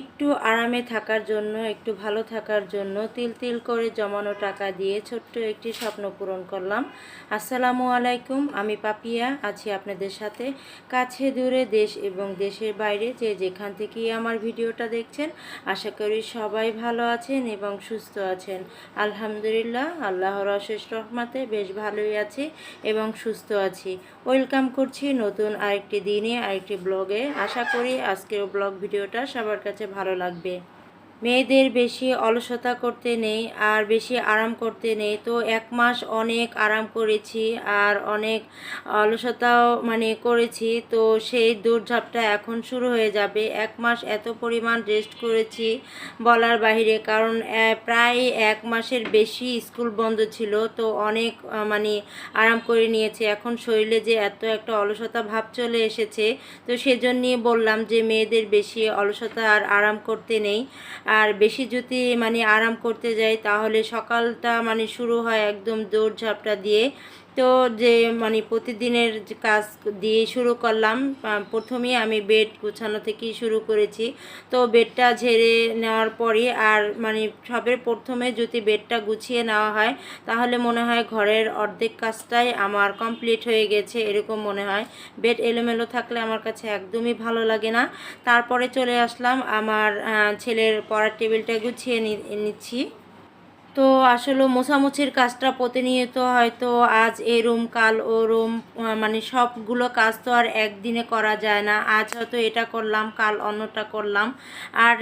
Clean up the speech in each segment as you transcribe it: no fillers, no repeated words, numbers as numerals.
একটু আরামে থাকার জন্য, একটু ভালো থাকার জন্য তিল তিল করে জমানো টাকা দিয়ে ছোট্ট একটি স্বপ্ন পূরণ করলাম। আসসালামু আলাইকুম, আমি পাপিয়া আছি আপনাদের সাথে। কাছে দূরে দেশ এবং দেশের বাইরে যে যেখান থেকেই আমার ভিডিওটা দেখছেন, আশা করি সবাই ভালো আছেন এবং সুস্থ আছেন। আলহামদুলিল্লাহ, আল্লাহর অশেষ রহমতে বেশ ভালোই আছি এবং সুস্থ আছি। ওয়েলকাম করছি নতুন আরেকটি দিনে, আরেকটি ব্লগে। আশা করি আজকের ব্লগ ভিডিওটা সবার কাছে ভালো লাগবে। মেয়েদের বেশি অলসতা করতে নেই আর বেশি আরাম করতে নেই। তো 1 মাস অনেক আরাম করেছি আর অনেক অলসতাও করেছি। তো সেই দৌড়ঝাঁপটা এখন শুরু হয়ে যাবে। 1 মাস এত পরিমাণ রেস্ট করেছি বলার বাহিরে, কারণ প্রায় 1 মাসের বেশি স্কুল বন্ধ ছিল। তো অনেক আরাম করে নিয়েছি। এখন শরীরে যে এত একটা অলসতা ভাব চলে এসেছে, তো সেজন্যই বললাম যে মেয়েদের বেশি অলসতা আর আরাম করতে নেই। আর বেশি যদি আরাম করতে যাই তাহলে সকালটা শুরু হয় একদম দৌড়ঝাঁপটা দিয়ে। তো যে প্রতিদিনের কাজ দিয়ে শুরু করলাম। প্রথমেই আমি বেড গুছানো থেকেই শুরু করেছি। তো বেডটা ঝেড়ে নেওয়ার পরে আর সবের প্রথমে যদি বেডটা গুছিয়ে নেওয়া হয় তাহলে মনে হয় ঘরের অর্ধেক কাজটাই আমার কমপ্লিট হয়ে গেছে, এরকম মনে হয়। বেড এলোমেলো থাকলে আমার কাছে একদমই ভালো লাগে না। তারপরে চলে আসলাম আমার ছেলের পড়ার টেবিলটা গুছিয়ে নিচ্ছি। তো আসলে মোছামুছির কাজটা প্রতিনিয়ত হয়তো আজ এ রুম কাল ও রুম, সবগুলো কাজ তো আর একদিনে করা যায় না। আজ হয়তো এটা করলাম, কাল অন্যটা করলাম। আর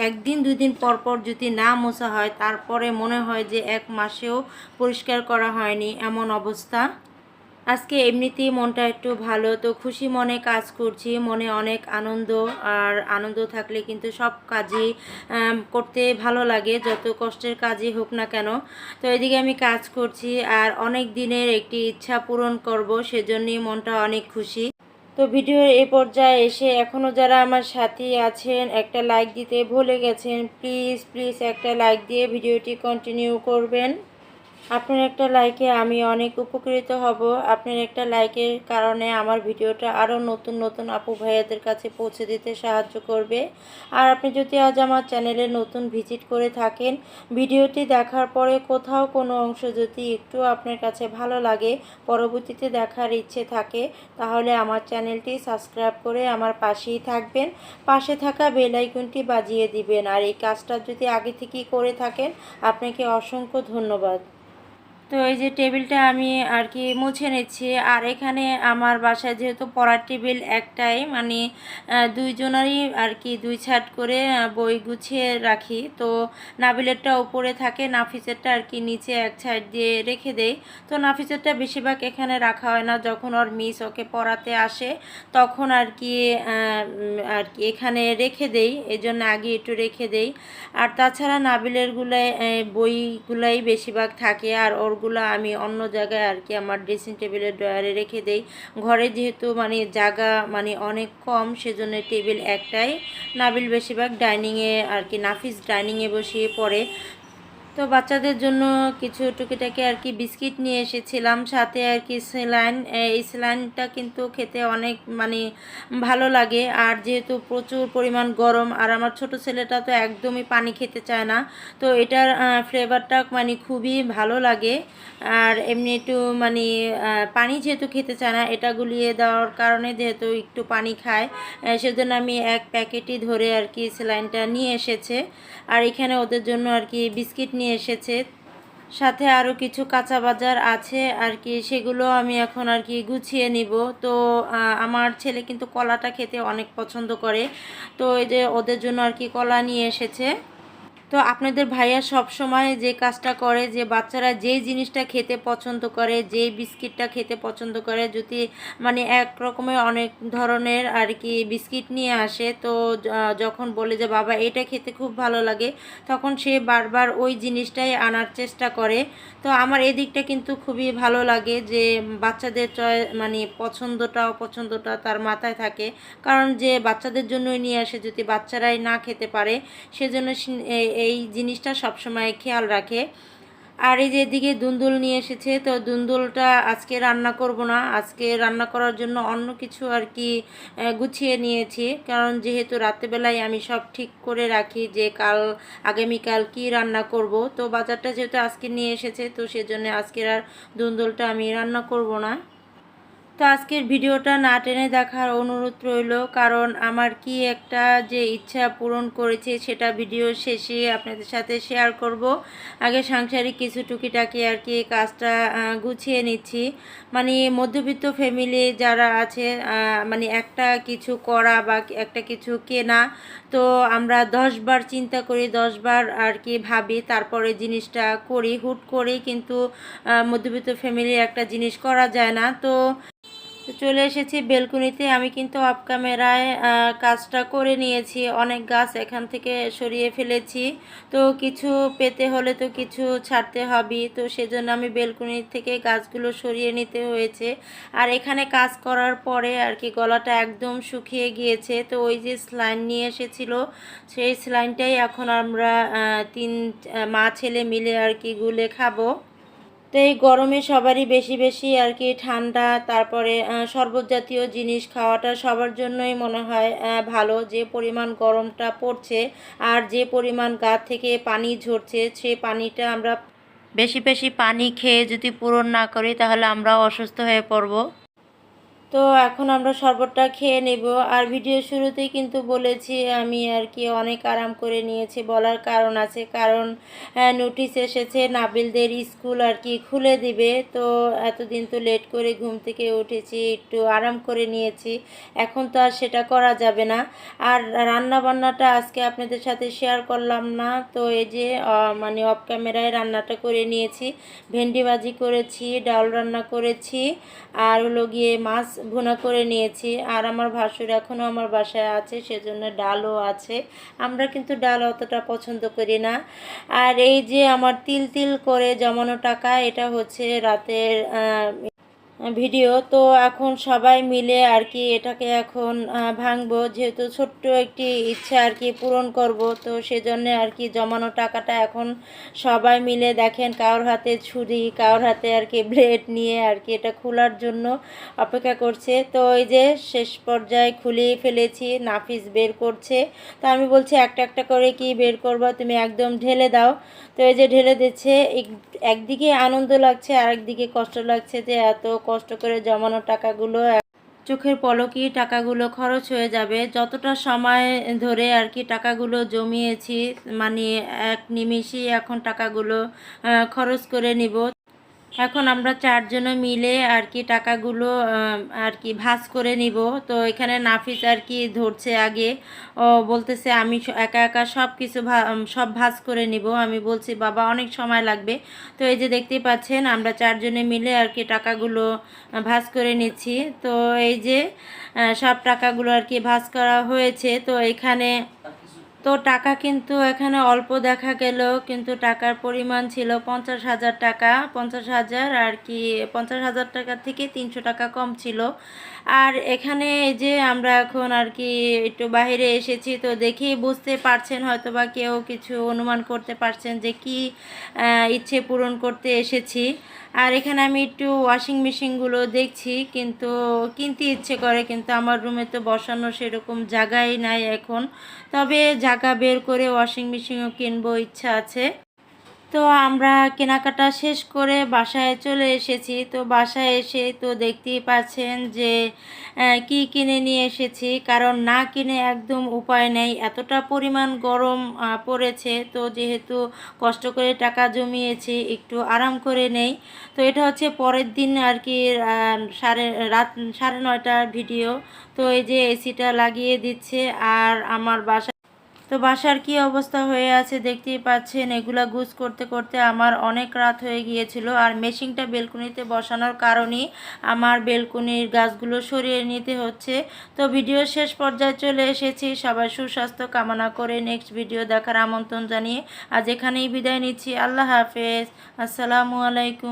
একদিন 2 দিন পর পর যদি না মোছা হয় তারপরে মনে হয় যে 1 মাসেও পরিষ্কার করা হয়নি, এমন অবস্থা। আজকে এমনিতেই মনটা একটু ভালো, তো খুশি মনে কাজ করছি, মনে অনেক আনন্দ। আর আনন্দ থাকলে কিন্তু সব কাজই করতে ভালো লাগে, যত কষ্টের কাজই হোক না কেন। তো এদিকে আমি কাজ করছি আর অনেক দিনের একটি ইচ্ছা পূরণ করব, সেজন্যই মনটা অনেক খুশি। তো ভিডিওর এই পর্যায়ে এসে এখনও যারা আমার সাথে আছেন, একটা লাইক দিতে ভুলে গেছেন, প্লিজ প্লিজ একটা লাইক দিয়ে ভিডিওটি কন্টিনিউ করবেন। আপনার একটা লাইকে আমি অনেক উপকৃত হব। আপনার একটা লাইকের কারণে আমার ভিডিওটা আরও নতুন নতুন আপু ভাইয়াদের কাছে পৌঁছে দিতে সাহায্য করবে। আর আপনি যদি আজ আমার চ্যানেলে নতুন ভিজিট করে থাকেন, ভিডিওটি দেখার পরে কোথাও কোনো অংশ যদি একটু আপনার কাছে ভালো লাগে, পরবর্তীতে দেখার ইচ্ছে থাকে, তাহলে আমার চ্যানেলটি সাবস্ক্রাইব করে আমার পাশেই থাকবেন। পাশে থাকা বেল আইকনটি বাজিয়ে দিবেন। আর এই কাজটা যদি আগে থেকেই করে থাকেন, আপনাকে অসংখ্য ধন্যবাদ। তো এই যে টেবিলটা আমি আর কি মুছে নিচ্ছি। আর এখানে আমার বাসায় যেহেতু পড়ার টেবিল একটাই, দুইজনেরই আর কি 2 ছাট করে বই গুছিয়ে রাখি। তো নাবিলেরটা উপরে থাকে, নাফিসেরটা আর কি নিচে এক সাইড দিয়ে রেখে দেই। তো নাফিসেরটা বেশিরভাগ এখানে রাখা হয় না, যখন ওর মিস ওকে পড়াতে আসে তখন আর কি এখানে রেখে দেই, এই জন্য আগে একটু রেখে দেই। আর তাছাড়া নাবিলেরগুলাই বইগুলাই বেশিরভাগ থাকে, আর ওরগুলো আমি অন্য জায়গায় আর কি আমার ড্রেসিং টেবিলের ড্রয়ারে রেখে দেই। ঘরে যেহেতু জায়গা অনেক কম, সেজন্য টেবিল একটাই। নাবিল বেশিরভাগ ডাইনিংয়ে আর কি, নাফিস ডাইনিংয়ে বসিয়ে পড়ে। তো বাচ্চাদের জন্য কিছু টুকিটাকি আর কি বিস্কিট নিয়ে এসেছিলাম, সাথে আর কি স্যালাইন। এই স্যালাইনটা কিন্তু খেতে অনেক ভালো লাগে। আর যেহেতু প্রচুর পরিমাণ গরম, আর আমার ছোট ছেলেটা তো একদমই পানি খেতে চায় না, তো এটার ফ্লেভারটা খুবই ভালো লাগে। আর এমনি একটু পানি যেহেতু খেতে চায় না, এটা গুলিয়ে দেওয়ার কারণে যেহেতু একটু পানি খায়, সেজন্য আমি এক প্যাকেটই ধরে আর কি স্যালাইনটা নিয়ে এসেছে। আর এখানে ওদের জন্য আর কি বিস্কিট নিয়ে এসেছে, সাথে আরও কিছু কাঁচা বাজার আছে আর কি, সেগুলো আমি এখন আর কি গুছিয়ে নিব। তো আমার ছেলে কিন্তু কলাটা খেতে অনেক পছন্দ করে, তো এই যে ওদের জন্য আর কি কলা নিয়ে এসেছে। তো আপনাদের ভাইয়া সব সময় যে কাজটা করে, যে বাচ্চারা যেই জিনিসটা খেতে পছন্দ করে, যেই বিস্কিটটা খেতে পছন্দ করে, যদি এক রকমের অনেক ধরনের আর কি বিস্কিট নিয়ে আসে, তো যখন বলে যে বাবা এটা খেতে খুব ভালো লাগে, তখন সে বারবার ওই জিনিসটাই আনার চেষ্টা করে। তো আমার এদিকটা কিন্তু খুবই ভালো লাগে যে বাচ্চাদের পছন্দটা অপছন্দটা তার মাথায় থাকে, কারণ যে বাচ্চাদের জন্যই নিয়ে আসে, যদি বাচ্চারাই না খেতে পারে সেজন্য এই জিনিসটা সবসময় খেয়াল রাখে। আর এই যে এদিকে দুন্দুল নিয়ে এসেছে, তো দুন্দুলটা আজকে রান্না করব না, আজকে রান্না করার জন্য অন্য কিছু আর কি গুছিয়ে নিয়েছি। কারণ যেহেতু রাত্রেবেলায় আমি সব ঠিক করে রাখি যে আগামীকাল কি রান্না করব, তো বাজারটা যেহেতু আজকে নিয়ে এসেছে, তো সেজন্য আজকের আর দুন্দুলটা আমি রান্না করব না। তো আজকের ভিডিওটা না টেনে দেখার অনুরোধ রইল, কারণ আমার কি একটা যে ইচ্ছা পূরণ করেছে সেটা ভিডিও শেষে আপনাদের সাথে শেয়ার করব। আগে সাংসারিক কিছু টুকিটাকি আর কি কাজটা গুছিয়ে নিচ্ছি। মানে মধ্যবিত্ত ফ্যামিলি যারা আছে, মানে একটা কিছু করা বা একটা কিছু কেনা, তো আমরা 10 বার চিন্তা করি, 10 বার আর কি ভাবি, তারপরে জিনিসটা করি। হুট করেই কিন্তু মধ্যবিত্ত ফ্যামিলির একটা জিনিস করা যায় না। তো চলে এসেছি বেলকুনিতে। আমি কিন্তু অফ ক্যামেরায় কাজটা করে নিয়েছি, অনেক গাছ এখান থেকে সরিয়ে ফেলেছি। তো কিছু পেতে হলে তো কিছু ছাড়তে হবে, তো সেজন্য আমি বেলকুনি থেকে গাছগুলো সরিয়ে নিতে হয়েছে। আর এখানে কাজ করার পরে আর কি গলাটা একদম শুকিয়ে গিয়েছে, তো ওই যে স্যালাইন নিয়ে এসেছিল, সেই স্যালাইনটাই এখন আমরা তিন মা ছেলে মিলে আর কি গুলে খাবো। তো এই গরমে সবারই বেশি বেশি আর কি ঠান্ডা, তারপরে শরবত জাতীয় জিনিস খাওয়াটা সবার জন্যই মনে হয় ভালো। যে পরিমাণ গরমটা পড়ছে আর যে পরিমাণ গা থেকে পানি ঝরছে, সে পানিটা আমরা বেশি বেশি পানি খেয়ে যদি পূরণ না করি তাহলে আমরাও অসুস্থ হয়ে পড়ব। তো এখন আমরা শরবতটা খেয়ে নেব। আর ভিডিও শুরুতেই কিন্তু বলেছি আমি আর কি অনেক আরাম করে নিয়েছি, বলার কারণ আছে, কারণ নোটিশ এসেছে নাবিলদের স্কুল আর কি খুলে দিবে। তো এতদিন তো লেট করে ঘুম থেকে উঠেছি, একটু আরাম করে নিয়েছি, এখন তো আর সেটা করা যাবে না। আর রান্না বান্নাটা আজকে আপনাদের সাথে শেয়ার করলাম না। তো এই যে মানে অফ ক্যামেরায় রান্নাটা করে নিয়েছি, ভেন্ডি ভাজি করেছি, ডাল রান্না করেছি, আর হলো গিয়ে মাছ ভুনা করে নিয়েছি। আর আমার ভাসুর এখনও আমার বাসায় আছে, সেজন্য ডালও আছে। আমরা কিন্তু ডাল অতটা পছন্দ করি না। আর এই যে আমার তিল তিল করে জমানো টাকা, এটা হচ্ছে রাতের ভিডিও। তো এখন সবাই মিলে আর কি এটাকে এখন ভাঙবো, যেহেতু ছোট্ট একটি ইচ্ছা আর কি পূরণ করব, তো সেজন্য আর কি জমানো টাকাটা এখন সবাই মিলে দেখেন কারোর হাতে ছুরি, কারোর হাতে আর কি ব্লেড নিয়ে আর কি এটা খোলার জন্য অপেক্ষা করছে। তো এই যে শেষ পর্যায়ে খুলিয়ে ফেলেছি, নাফিস বের করছে। তো আমি বলছি একটা একটা করে কি বের করবা, তুমি একদম ঢেলে দাও। তো এই যে ঢেলে দিচ্ছে, একদিকে আনন্দ লাগছে আর একদিকে কষ্ট লাগছে যে এত কষ্ট করে জমানো টাকাগুলো চোখের পলকেই টাকাগুলো খরচ হয়ে যাবে। যতটা সময় ধরে আর কি টাকাগুলো জমিয়েছি, মানে এক নিমেষেই এখন টাকাগুলো খরচ করে নিব। এখন আমরা চারজনে মিলে আর কি টাকাগুলো আর কি ভাঁজ করে নিব। তো এখানে নাফিস আর কি ধরছে আগে, ও বলতেছে আমি একা একা সব কিছু সব ভাঁজ করে নিব। আমি বলছি বাবা অনেক সময় লাগবে। তো এই যে দেখতেই পাচ্ছেন আমরা চারজনে মিলে আর কি টাকাগুলো ভাঁজ করে নিচ্ছি। তো এই যে সব টাকাগুলো আর কি ভাঁজ করা হয়েছে। তো এখানে তো টাকা কিন্তু এখানে অল্প দেখা গেল, কিন্তু টাকার পরিমাণ ছিল 50,000 টাকা, 50,000 আর কি 50,000 টাকা থেকে 300 টাকা কম ছিল। আর এখানে এই যে আমরা এখন আর কি একটু বাইরে এসেছি, তো দেখেই বুঝতে পারছেন, হয়তো বা কেউ কিছু অনুমান করতে পারছেন যে কি ইচ্ছে পূরণ করতে এসেছি। আর এখানে আমি একটু ওয়াশিং মেশিনগুলো দেখছি, কিন্তু কিনতে ইচ্ছে করে, কিন্তু আমার রুমে তো বসানো সেরকম জায়গাই নাই এখন। তবে জায়গা বের করে ওয়াশিং মেশিনও কিনবো, ইচ্ছা আছে। তো আমরা কেনাকাটা শেষ করে বাসায় চলে এসেছি। তো বাসায় এসে তো দেখতেই পাচ্ছেন যে কি কিনে নিয়ে এসেছি, কারণ না কিনে একদম উপায় নেই, এতটা পরিমাণ গরম পড়েছে। তো যেহেতু কষ্ট করে টাকা জমিয়েছি, একটু আরাম করে নেই। তো এটা হচ্ছে পরের দিন আর কি রাত 9:30টার ভিডিও। তো এই যে এসিটা লাগিয়ে দিচ্ছে, আর আমার তো বাসার কি অবস্থা হয়ে আছে দেখতেই পাচ্ছেন। এগুলা গুছ করতে করতে আমার অনেক রাত হয়ে গিয়েছিল। আর মেশিনটা বেলকনিতে বসানোর কারণেই আমার বেলকনির গাছগুলো সরিয়ে নিতে হচ্ছে। তো ভিডিও শেষ পর্যায়ে চলে এসেছি। সবাই সুস্বাস্থ্য কামনা করে নেক্সট ভিডিও দেখার আমন্ত্রণ জানিয়ে আজ এখানেই বিদায় নিচ্ছি। আল্লাহ হাফেজ, আসসালামু আলাইকুম।